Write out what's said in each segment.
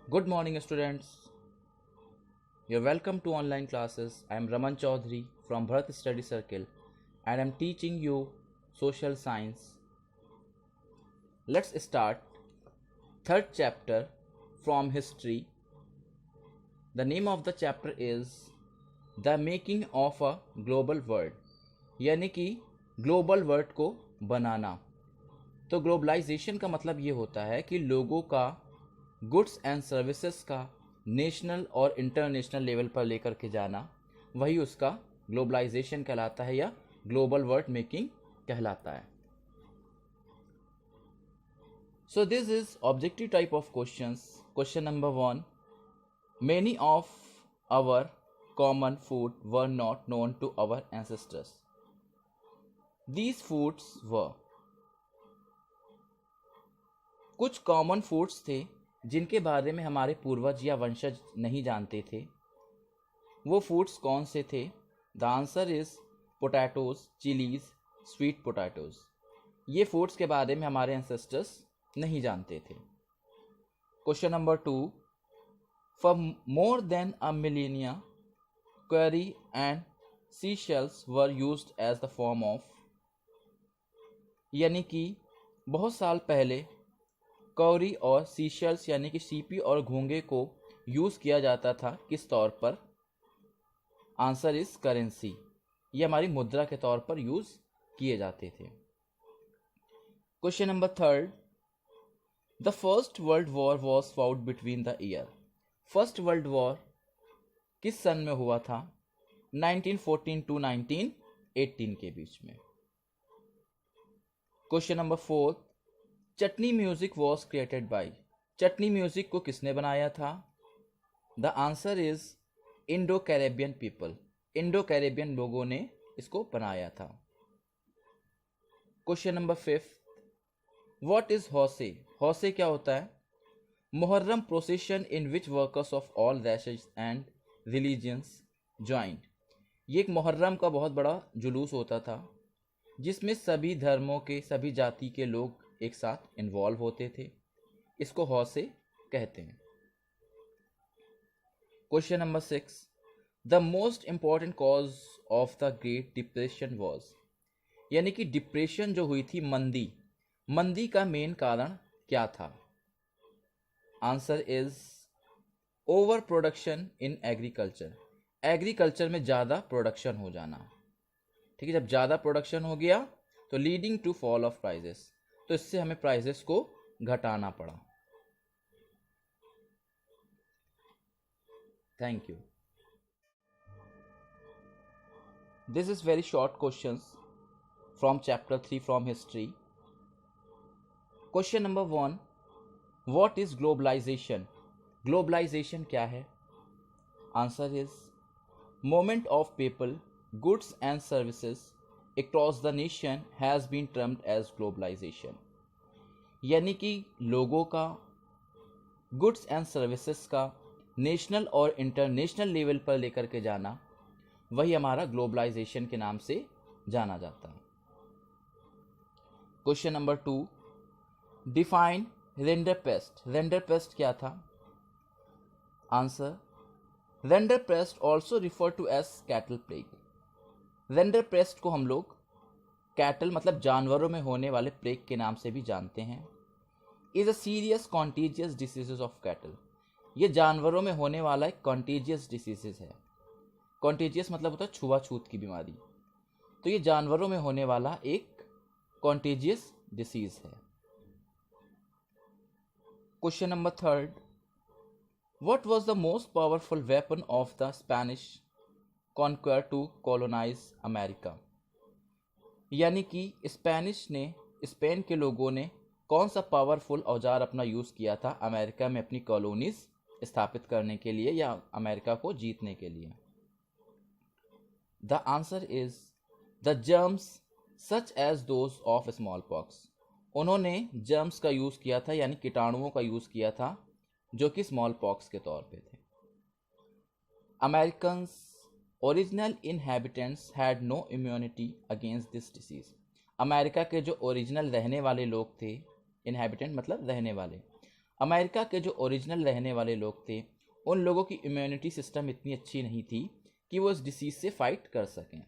Good morning, students. You're welcome to online classes. I am Raman Chaudhary from Bharat Study Circle and I'm teaching you social science. Let's start. Third chapter from history. The name of the chapter is The Making of a Global World, यानी कि global world को बनाना. तो globalisation का मतलब ये होता है कि लोगों का गुड्स एंड सर्विसेज का नेशनल और इंटरनेशनल लेवल पर लेकर के जाना, वही उसका ग्लोबलाइजेशन कहलाता है या ग्लोबल वर्ल्ड मेकिंग कहलाता है. So this is objective type of questions. Question number 1. Many of our common food were not known to our ancestors. These foods were. कुछ कॉमन फूड्स थे जिनके बारे में हमारे पूर्वज या वंशज नहीं जानते थे. वो फूड्स कौन से थे? The answer is potatoes, chillies, sweet potatoes. ये फूड्स के बारे में हमारे एंसेस्टर्स नहीं जानते थे. Question number 2. For more than a millennia cowries and sea shells were used as the form of. यानी कि बहुत साल पहले कौरी और सीशल्स यानी कि सीपी और घोंगे को यूज़ किया जाता था. किस तौर पर? Answer is currency. ये हमारी मुद्रा के तौर पर यूज़ किए जाते थे. Question number 3. The first world war was fought between the year. First world war किस सन में हुआ था? 1914 टू 1918 के बीच में. Question number 4. Chutney music was created by. Chutney music को किसने बनाया था? The answer is Indo Caribbean people. Indo Caribbean लोगों ने इसको बनाया था. Question number 5. What is Hosay. Hosay क्या होता है? Muharram procession in which workers of all races and religions joined. ये एक मुहर्रम का बहुत बड़ा जुलूस होता था जिसमें सभी धर्मों के, सभी जाति के लोग एक साथ इन्वॉल्व होते थे. इसको हौसे कहते हैं. Question number 6. The most important cause of the great depression was. यानी कि डिप्रेशन जो हुई थी, मंदी का मेन कारण क्या था? Answer is over production in agriculture. Agriculture में ज़्यादा प्रोडक्शन हो जाना. ठीक है, जब ज़्यादा प्रोडक्शन हो गया तो leading to fall of prices, तो इससे हमें प्राइजेस को घटाना पड़ा. Thank you. This is very short questions from chapter 3 from history. Question number 1. What is globalisation. Globalisation क्या है? Answer is movement of people, goods and services across the nation has been termed as globalization. यानी कि लोगों का, goods and services का national और international level पर लेकर के जाना, वही हमारा ग्लोबलाइजेशन के नाम से जाना जाता है. Question number 2. Define rinderpest. Rinderpest क्या था? Answer rinderpest also refer to as cattle plague. Rinderpest को हम लोग कैटल मतलब जानवरों में होने वाले प्लेग के नाम से भी जानते हैं. Is a serious contiguous diseases of cattle. ये जानवरों में होने वाला एक कॉन्टीजियस डिसीजेज है. कॉन्टीजियस मतलब होता है छुआछूत की बीमारी. तो ये जानवरों में होने वाला एक कॉन्टीजियस डिसीज है. Question number 3. What was the most powerful weapon of the Spanish conqueror to colonise America. यानी कि स्पेनिश ने, स्पेन के लोगों ने कौन सा पावरफुल औजार अपना यूज़ किया था अमेरिका में अपनी कॉलोनीज स्थापित करने के लिए या अमेरिका को जीतने के लिए? The answer is the germs such as those of smallpox. उन्होंने जर्म्स का यूज़ किया था, यानी कीटाणुओं का यूज़ किया था जो कि स्मॉल पॉक्स के तौर पे थे. Americans original inhabitants had no immunity against this disease. America के जो ओरिजिनल रहने वाले लोग थे, इनहेबिटेंट मतलब रहने वाले, अमेरिका के जो ओरिजिनल रहने वाले लोग थे उन लोगों की इम्यूनिटी सिस्टम इतनी अच्छी नहीं थी कि वो इस डिसीज से फाइट कर सकें।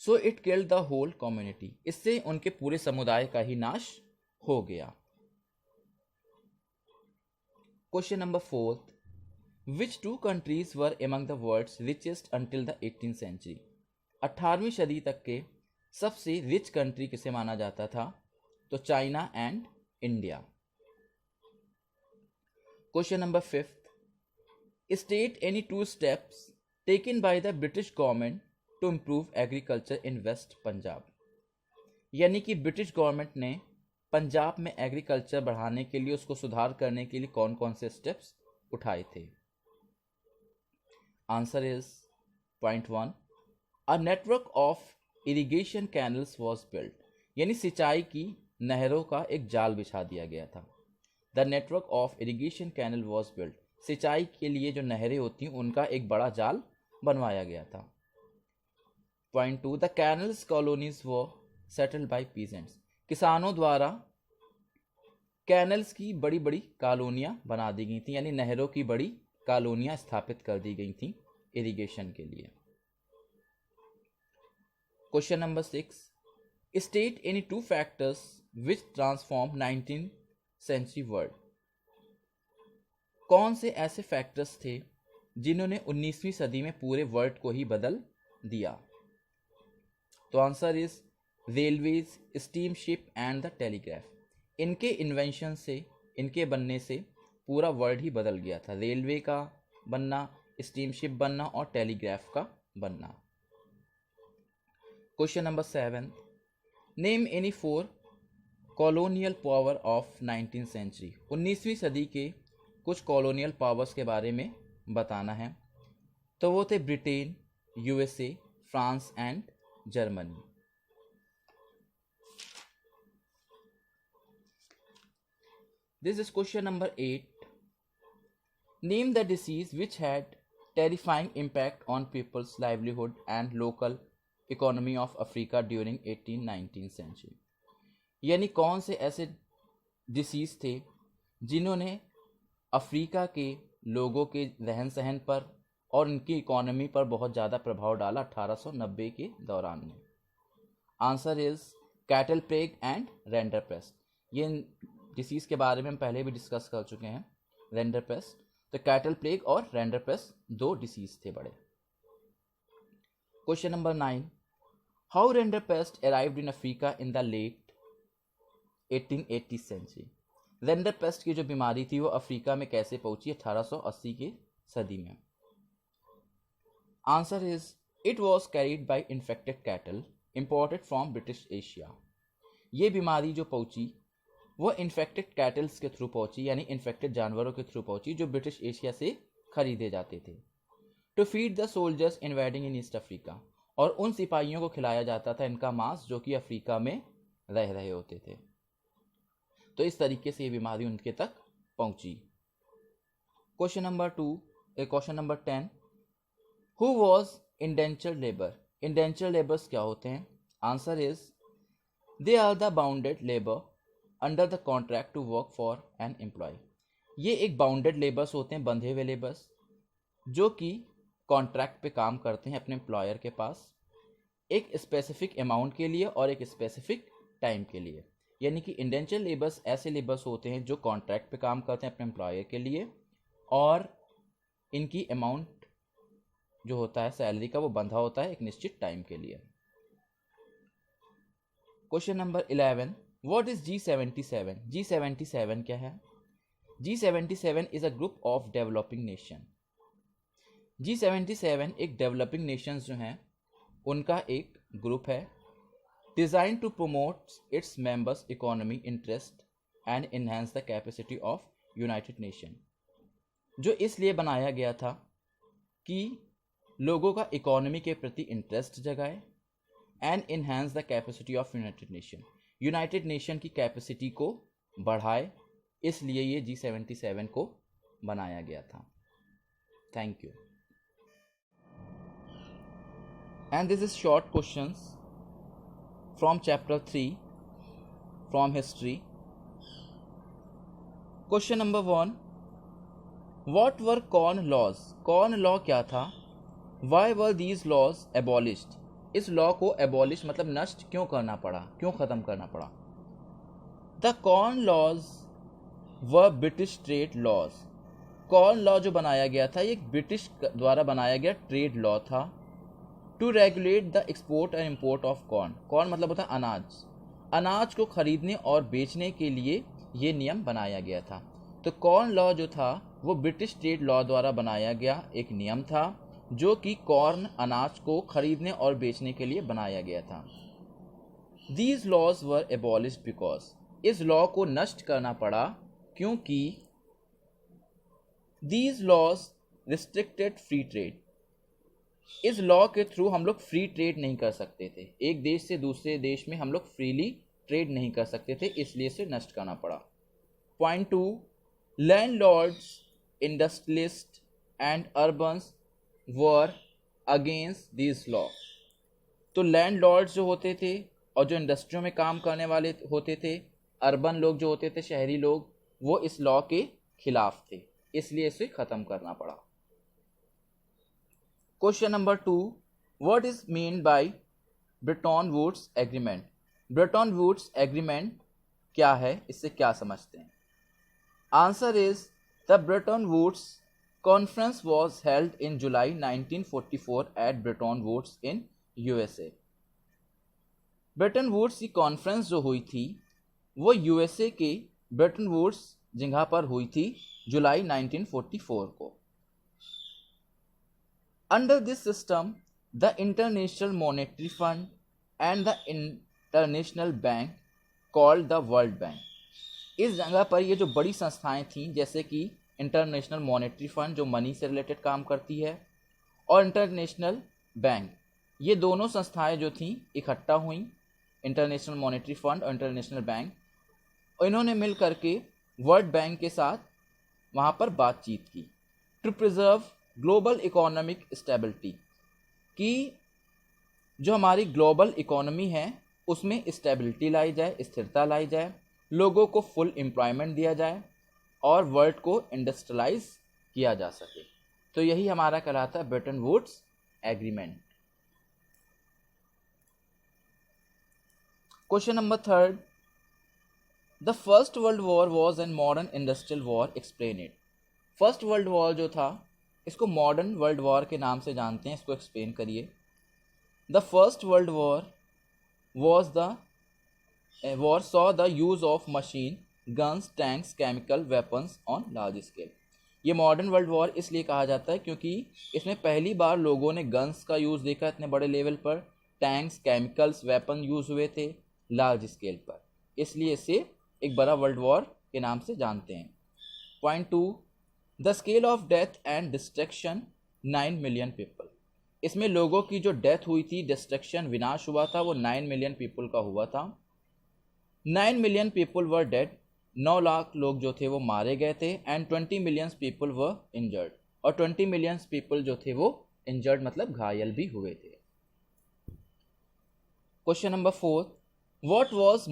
So it killed the whole community, इससे उनके पूरे समुदाय का ही नाश हो गया। Question number 4, which two countries were among the world's richest until the 18th century? 18वीं सदी तक के सबसे रिच कंट्री किसे माना जाता था? तो China and India. Question number 5, state any 2 steps taken by the British government to improve agriculture in West Punjab. यानी कि ब्रिटिश गवर्नमेंट ने पंजाब में एग्रीकल्चर बढ़ाने के लिए, उसको सुधार करने के लिए कौन कौन से स्टेप्स उठाए थे? Answer is point 1, a network of irrigation canals was build, यानी सिंचाई की नहरों का एक जाल बिछा दिया गया था। The network of irrigation canal was build, सिंचाई के लिए जो नहरें होती हैं उनका एक बड़ा जाल बनवाया गया था। पॉइंट 2, द कैनल्स कॉलोनीज वो सेटल्ड बाय पीजेंट्स, किसानों द्वारा कैनल्स की बड़ी बड़ी कॉलोनियां बना दी गई थी, यानी नहरों की बड़ी कॉलोनियां स्थापित कर दी गई थी इरिगेशन के लिए। Question number 6, state any 2 factors which transform 19th century world. कौन से ऐसे फैक्टर्स थे जिन्होंने 19वीं सदी में पूरे वर्ल्ड को ही बदल दिया? तो answer is railways, steamship and the telegraph. इनके इन्वेंशन से, इनके बनने से पूरा वर्ल्ड ही बदल गया था। रेलवे का बनना, स्टीमशिप बनना और टेलीग्राफ का बनना। Question number 7, name any 4 colonial power of 19th century. 19वीं सदी के कुछ कॉलोनियल पावर्स के बारे में बताना है। तो वो थे Britain, USA, France and Germany. This is question number 8. Name the disease which had terrifying impact on people's livelihood and local economy of Africa during 18th-19th century. यानी कौन से ऐसे डिसीज थे जिन्होंने अफ्रीका के लोगों के रहन सहन पर और उनकी इकोनॉमी पर बहुत ज़्यादा प्रभाव डाला 1890 के दौरान में? Answer is cattle plague and render paste. ये डिसीज़ के बारे में हम पहले भी डिस्कस कर चुके हैं, रेंडर पेस्ट। तो कैटल प्लेग और रेंडर पेस्ट 2 डिसीज थे बड़े। Question number 9, how rinderpest arrived in Africa in the late 1880 century. Rinderpest की जो बीमारी थी वो अफ्रीका में कैसे पहुंची 1880 की सदी में? Answer is it was carried by infected cattle imported from British Asia. ये बीमारी जो पहुंची वो इन्फेक्टेड कैटल्स के थ्रू पहुंची, यानी इन्फेक्टेड जानवरों के थ्रू पहुंची जो ब्रिटिश एशिया से खरीदे जाते थे। To feed the soldiers invading in East Africa, और उन सिपाहियों को खिलाया जाता था इनका मांस जो कि अफ्रीका में रह रहे होते थे। तो इस तरीके से ये बीमारी उनके तक पहुंची। Question number 10, who was indentured labour. Indentured labours क्या होते हैं? Answer is they are the bounded labour under the contract to work for an employ. ये एक बाउंडेड लेबर्स होते हैं, बंधे हुए लेबर्स, जो कि कॉन्ट्रैक्ट पे काम करते हैं अपने एम्प्लॉयर के पास एक स्पेसिफिक अमाउंट के लिए और एक स्पेसिफिक टाइम के लिए। यानी कि इंडेंचर लेबर्स ऐसे लेबर्स होते हैं जो कॉन्ट्रैक्ट पे काम करते हैं अपने एम्प्लॉयर के लिए, और इनकी अमाउंट जो होता है सैलरी का वो बंधा होता है एक निश्चित टाइम के लिए। Question number 11, what is G77? G77 क्या है? G77 is a group of developing nation. G77 एक डेवलपिंग नेशंस जो हैं उनका एक ग्रुप है, design to promote its members economy interest and enhance the capacity of United Nation, जो इसलिए बनाया गया था कि लोगों का इकोनॉमी के प्रति इंटरेस्ट जगाए and enhance the capacity of United nation, United nation की कैपेसिटी को बढ़ाए, इसलिए ये G77 को बनाया गया था। Thank you. And this is short questions from chapter 3 from history. Question number 1, what were corn laws? Corn law क्या था? Why were these laws abolished? इस लॉ को एबॉलिश मतलब नष्ट क्यों करना पड़ा, क्यों खत्म करना पड़ा? The corn laws were British trade laws. Corn law जो बनाया गया था ये एक ब्रिटिश द्वारा बनाया गया ट्रेड लॉ था। To regulate the export and import of corn. Corn मतलब होता है अनाज। अनाज को खरीदने और बेचने के लिए ये नियम बनाया गया था। तो कॉर्न लॉ जो था वो ब्रिटिश ट्रेड लॉ द्वारा बनाया गया एक नियम था जो कि कॉर्न अनाज को खरीदने और बेचने के लिए बनाया गया था। These laws were abolished because. इस लॉ को नष्ट करना पड़ा क्योंकि these laws restricted free trade. इस लॉ के थ्रू हम लोग फ्री ट्रेड नहीं कर सकते थे, एक देश से दूसरे देश में हम लोग फ्रीली ट्रेड नहीं कर सकते थे, इसलिए इसे नष्ट करना पड़ा। Point 2, landlords, industrialist and urbans were against this law. तो लैंडलॉर्ड्स जो होते थे और जो इंडस्ट्रियों में काम करने वाले होते थे, अर्बन लोग जो होते थे, शहरी लोग, वो इस लॉ के खिलाफ थे, इसलिए इसे खत्म करना पड़ा। Question number 2, what is mean by Bretton Woods agreement? Bretton Woods agreement क्या है, इससे क्या समझते हैं? Answer is the Bretton Woods conference was held in July 1944 at Bretton Woods in USA. Bretton Woods की कॉन्फ्रेंस जो हुई थी वो यूएसए के ब्रेटन वुड्स जगह पर हुई थी जुलाई 1944 को। Under this system the international monetary fund and the international bank called the world bank. इस जगह पर ये जो बड़ी संस्थाएं थीं जैसे कि इंटरनेशनल मॉनेटरी फंड जो मनी से रिलेटेड काम करती है और इंटरनेशनल बैंक, ये दोनों संस्थाएं जो थीं इकट्ठा हुई, इंटरनेशनल मॉनेटरी फंड और इंटरनेशनल बैंक, और इन्होंने मिल करके वर्ल्ड बैंक के साथ वहाँ पर बातचीत की to preserve global economic stability, कि जो हमारी ग्लोबल इकोनॉमी है उसमें स्टेबिलिटी लाई जाए, स्थिरता लाई जाए, लोगों को फुल एम्प्लॉयमेंट दिया जाए और वर्ल्ड को इंडस्ट्रियलाइज किया जा सके। तो यही हमारा कहलाता है Bretton Woods agreement. Question number 3, the first world war was an modern industrial war, explain it. First world war जो था इसको मॉडर्न वर्ल्ड वॉर के नाम से जानते हैं, इसको एक्सप्लेन करिए। The first world war was the war saw the use of machine guns tanks chemical weapons on large scale. ये मॉडर्न वर्ल्ड वॉर इसलिए कहा जाता है क्योंकि इसमें पहली बार लोगों ने गन्स का यूज़ देखा इतने बड़े लेवल पर, टैंक्स केमिकल्स वेपन यूज़ हुए थे लार्ज स्केल पर, इसलिए इसे एक बड़ा वर्ल्ड वॉर के नाम से जानते हैं। Point 2, the scale of death and destruction 9 million people. इसमें लोगों की जो डेथ हुई थी, डिस्ट्रक्शन विनाश हुआ था, वो 9 मिलियन पीपल का हुआ था। 9 million people were dead, 9 lakh लोग जो थे वो मारे गए थे, and 20 million people were injured, और 20 मिलियन पीपल जो थे वो इंजर्ड मतलब घायल भी हुए थे। Question number 4, what was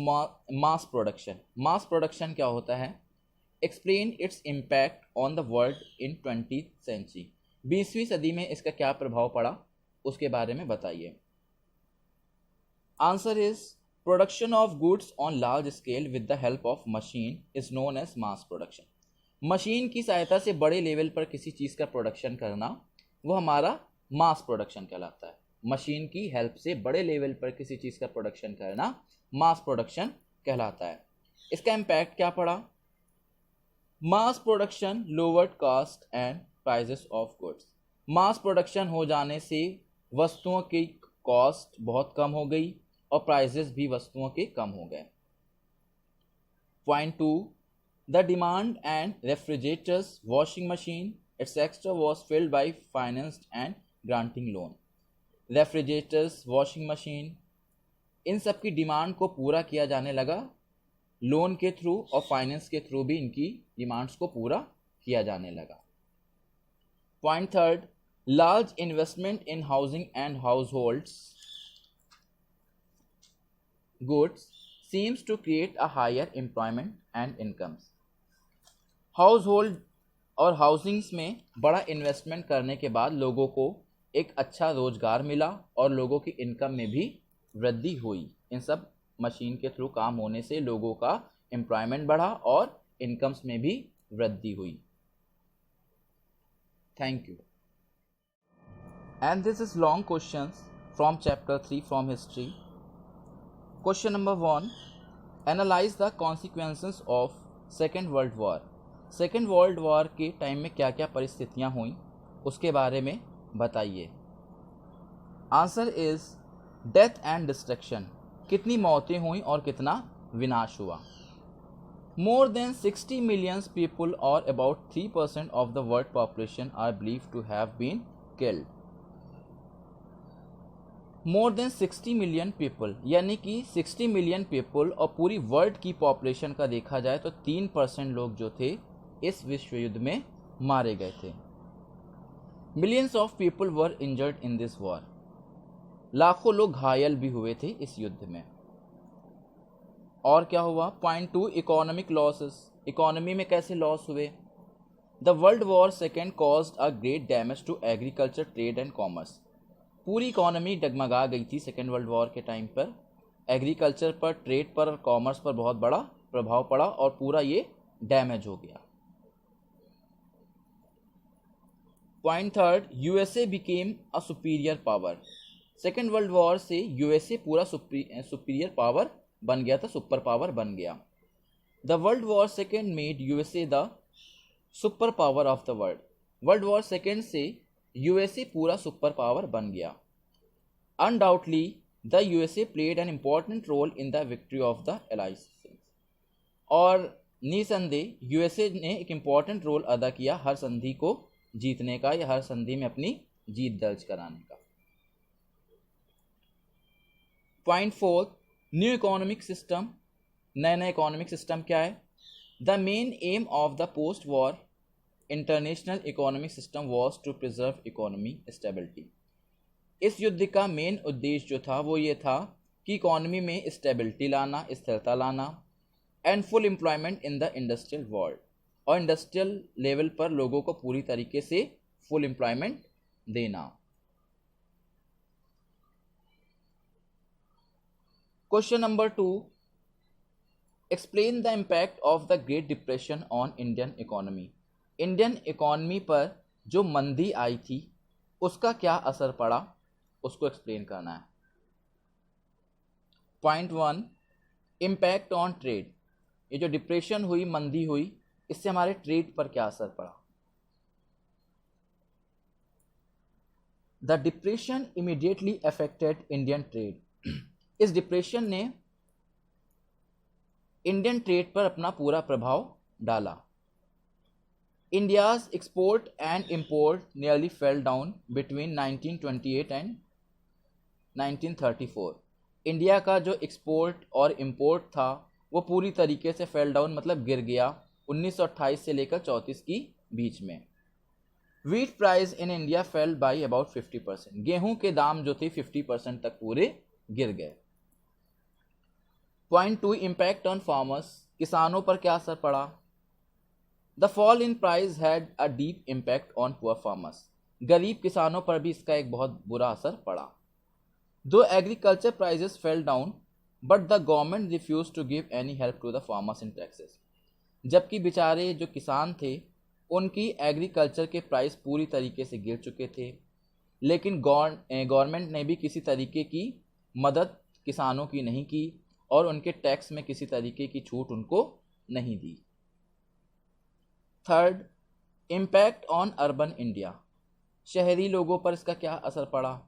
mass production? Mass production क्या होता है? Explain its impact on the world in 20th century. 20वीं सदी में इसका क्या प्रभाव पड़ा उसके बारे में बताइए। Answer is production of goods on large scale with the help of machine is known as mass production. Machine की सहायता से बड़े लेवल पर किसी चीज़ का प्रोडक्शन करना वो हमारा मास प्रोडक्शन कहलाता है। मशीन की हेल्प से बड़े लेवल पर किसी चीज़ का प्रोडक्शन करना मास प्रोडक्शन कहलाता है। इसका इम्पैक्ट क्या पड़ा? Mass production lowered cost and prices of goods. Mass production हो जाने से वस्तुओं की कॉस्ट बहुत कम हो गई और प्राइजेस भी वस्तुओं के कम हो गए। Point 2, the demand and refrigerators, washing machine etcetera was filled by financed and granting loan. Refrigerators, washing machine, इन सब की डिमांड को पूरा किया जाने लगा लोन के थ्रू और फाइनेंस के थ्रू भी इनकी डिमांड्स को पूरा किया जाने लगा। Point 3, large investment in housing and households goods seems to create a higher employment and incomes. Household और हाउसिंग्स में बड़ा इन्वेस्टमेंट करने के बाद लोगों को एक अच्छा रोजगार मिला और लोगों की इनकम में भी वृद्धि हुई। इन सब मशीन के थ्रू काम होने से लोगों का एम्प्लॉयमेंट बढ़ा और इनकम्स में भी वृद्धि हुई। Thank you. And this is long questions from chapter 3 from history. Question number 1, analyse the consequences of second world war. Second world war के टाइम में क्या क्या परिस्थितियां हुई उसके बारे में बताइए। Answer is death and destruction. कितनी मौतें हुई और कितना विनाश हुआ। मोर देन 60 मिलियन पीपल और about 3% of the world population are believed to have been killed. More than 60 million people यानी कि 60 मिलियन पीपल और पूरी वर्ल्ड की पॉपुलेशन का देखा जाए तो 3% लोग जो थे इस विश्व युद्ध में मारे गए थे। Millions of people were injured in this war. लाखों लोग घायल भी हुए थे इस युद्ध में। और क्या हुआ। Point 2, economic losses. इकोनॉमी में कैसे लॉस हुए। The world war second caused a great damage to agriculture, trade and commerce. पूरी इकोनॉमी डगमगा गई थी सेकेंड वर्ल्ड वॉर के टाइम पर। एग्रीकल्चर पर, ट्रेड पर और कॉमर्स पर बहुत बड़ा प्रभाव पड़ा और पूरा ये डैमेज हो गया। Point 3, USA became a superior power. Second world war से यूएसए पूरा सुपीरियर पावर बन गया था, सुपर पावर बन गया। The world war second made USA the super power of the world. World war second से यूएसए पूरा सुपर पावर बन गया। Undoubtedly the USA played an important role in the victory of the allies. और निसंदेह USA ने एक important role अदा किया हर संधि को जीतने का या हर संधि में अपनी जीत दर्ज कराने का। Point 4, new economic system. नया इकोनॉमिक सिस्टम क्या है। The main aim of the post war international economic system was to preserve economy stability. इस युद्ध का मेन उद्देश्य जो था वो ये था कि इकोनॉमी में स्टेबिलिटी लाना, स्थिरता लाना and full employment in the industrial world. और इंडस्ट्रियल लेवल पर लोगों को पूरी तरीके से फुल एम्प्लॉयमेंट देना। Question number 2, explain the impact of the great depression on Indian economy. Indian economy पर जो मंदी आई थी उसका क्या असर पड़ा उसको एक्सप्लेन करना है। Point 1, impact on trade. ये जो डिप्रेशन हुई, मंदी हुई, इससे हमारे ट्रेड पर क्या असर पड़ा। The depression immediately affected Indian trade. इस डिप्रेशन ने इंडियन ट्रेड पर अपना पूरा प्रभाव डाला। India's export and import nearly fell down between 1928 and 1934। India का जो एक्सपोर्ट और इंपोर्ट था वो पूरी तरीके से फेल डाउन मतलब गिर गया 1928 से लेकर 34 की बीच में। Wheat price in India fail by about 50%। गेहूं के दाम जो थे 50% तक पूरे गिर गए। Point 2, impact on farmers. किसानों पर क्या असर पड़ा। The fall in price had a deep impact on poor farmers. गरीब किसानों पर भी इसका एक बहुत बुरा असर पड़ा। Two agriculture prices fell down but the government refuse to give any help to the farmers in taxes. जबकि बेचारे जो किसान थे उनकी एग्रीकल्चर के प्राइस पूरी तरीके से गिर चुके थे, लेकिन गवर्नमेंट ने भी किसी तरीके की मदद किसानों की नहीं की और उनके टैक्स में किसी तरीके की छूट उनको नहीं दी। Third, impact on urban India. शहरी लोगों पर इसका क्या असर पड़ा।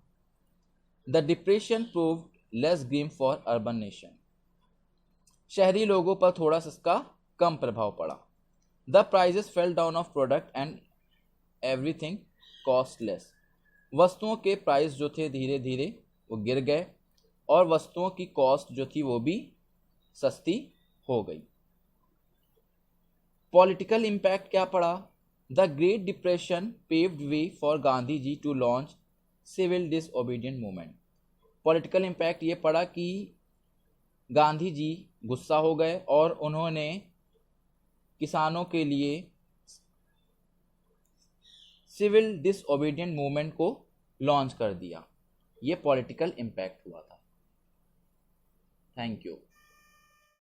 The depression proved less grim for urban nation. शहरी लोगों पर थोड़ा सा इसका कम प्रभाव पड़ा। The prices fell down of product and everything cost less. वस्तुओं के प्राइस जो थे धीरे धीरे वो गिर गए और वस्तुओं की कॉस्ट जो थी वो भी सस्ती हो गई। पॉलिटिकल इम्पैक्ट क्या पड़ा। The great depression paved way for Gandhi ji to launch civil disobedient movement. Political impact ये पड़ा कि गांधी जी गुस्सा हो गए और उन्होंने किसानों के लिए सिविल डिसओबीडियंट मूवमेंट को लॉन्च कर दिया। ये पॉलिटिकल इम्पैक्ट हुआ था। Thank you.